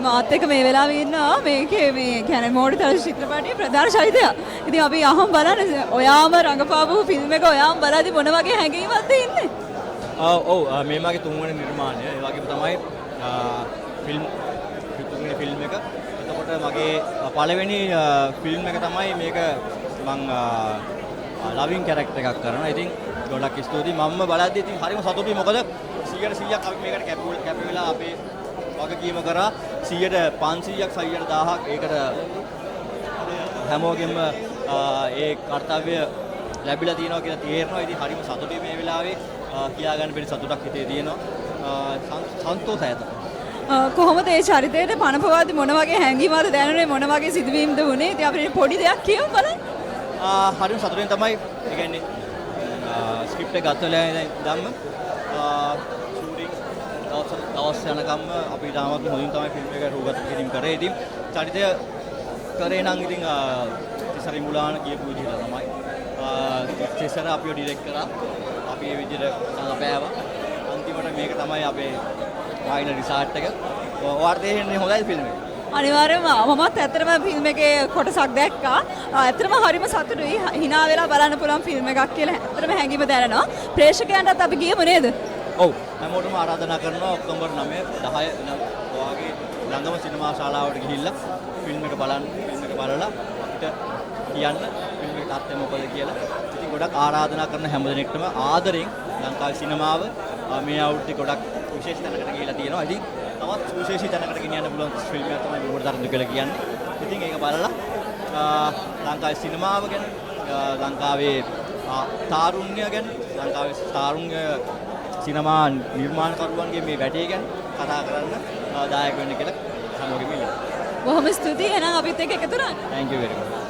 මාත් එක්ක මේ වෙලාවේ ඉන්නවා මේකේ මේ කියන්නේ මෝඩිතල චිත්‍රපටයේ ප්‍රධාන චරිතය. ඉතින් අපි අහම් බලන්න ඔයාම රඟපාපු ෆිල්ම් එක ඔයාම බලද්දි මොන වගේ හැඟීමක්ද ඉන්නේ? ඔව් මේ මගේ තුන්වෙනි නිර්මාණය. ඒ වගේම තමයි තුන්වෙනි ෆිල්ම් එක. එතකොට මගේ පළවෙනි ෆිල්ම් එක තමයි මේක මං ලවින් කැරක්ටර් එකක් කරනවා. ඉතින් ගොඩක් ස්තුතියි. මම බලද්දි ඉතින් හරිම සතුටුයි. මොකද 100%ක් අපි මේකට කැප වෙලා අපේ වගකීම කරා 100ට 500ක් 1000ක් ඒකට හැමෝගෙම ඒ කාර්යය ලැබිලා තියෙනවා කියලා තේරෙනවා. ඉතින් හරිම සතුටුයි මේ වෙලාවේ. කියා ගන්න බැරි සතුටක් හිතේ තියෙනවා. සන්තෝෂයි අත. කොහොමද ඒ චරිතයට පනපවාදී මොන වගේ හැඟීමක්ද දැනුනේ මොන වගේ සිදුවීම්ද වුනේ? ඉතින් අපිට පොඩි දෙයක් කියමු බලන්න. හරිම සතුටින් තමයි ඒ කියන්නේ ස්ක්‍රිප්ට් එක ගත්ත වෙලාවේ ඉඳන්ම ෂූටින් දවස් යනකම් අපි තාමත් හොඳින් තමයි ෆිල්ම් එක රූපගත කිරීම කරේ. ඉතින් චරිතය කරේ නම් ඉතින් තිසරි මුලාන කියපු විදිහට තමයි. තිසර අපිව ඩිරෙක්ට් කරා. අපි මේ විදිහට රඟපෑවා. අන්තිමට මේක තමයි අපේ ෆයිනල් රිසල්ට් එක. ඔයාලට තේරෙන්නේ හොඳයි ෆිල්ම් එක. අනිවාර්යයෙන්ම මමත් ඇත්තටම ෆිල්ම් එකේ කොටසක් දැක්කා. ඇත්තටම හරිම සතුටුයි. hina වෙලා බලන්න පුළුවන් ෆිල්ම් එකක් කියලා ඇත්තටම හැඟීම දැනෙනවා. ප්‍රේක්ෂකයන්ටත් අපි ගියමු නේද? ඔව්. හැමෝටම ආරාධනා කරනවා ඔක්තෝබර් 9 10 ඔයාගේ ළඟම සිනමා ශාලාවට ගිහිල්ලා ෆිල්ම් එක බලන්න. ෆිල්ම් එක බලලා අපිට කියන්න ෆිල්ම් එකේ තත්ත්වය මොකද කියලා. ඉතින් ගොඩක් ආරාධනා කරන හැම දෙනෙක්ටම ආදරෙන් ලංකාවේ සිනමාව මේ අවුරුද්දේ ගොඩක් විශේෂ තැනකට ගිහිලා තියෙනවා. ඉතින් තවත් සුවිශේෂී තැනකට ගෙනියන්න පුළුවන් ෆිල්ම් එකක් තමයි මොකටද තරඳු කියලා කියන්නේ. ඉතින් ඒක බලලා ලංකාවේ සිනමාව ගැන ලංකාවේ තාරුණ්‍ය ගැන ලංකාවේ තාරුණ්‍ය සිනමා නිර්මාණකරුවන්ගේ මේ වැඩේ ගැන කතා කරන්න දායක වෙන්න කියලා හැමෝගෙම ඉල්ලනවා. බොහොම ස්තුතියි. එහෙනම් අපිත් එක්ක එකතු වෙන්න. Thank you very much.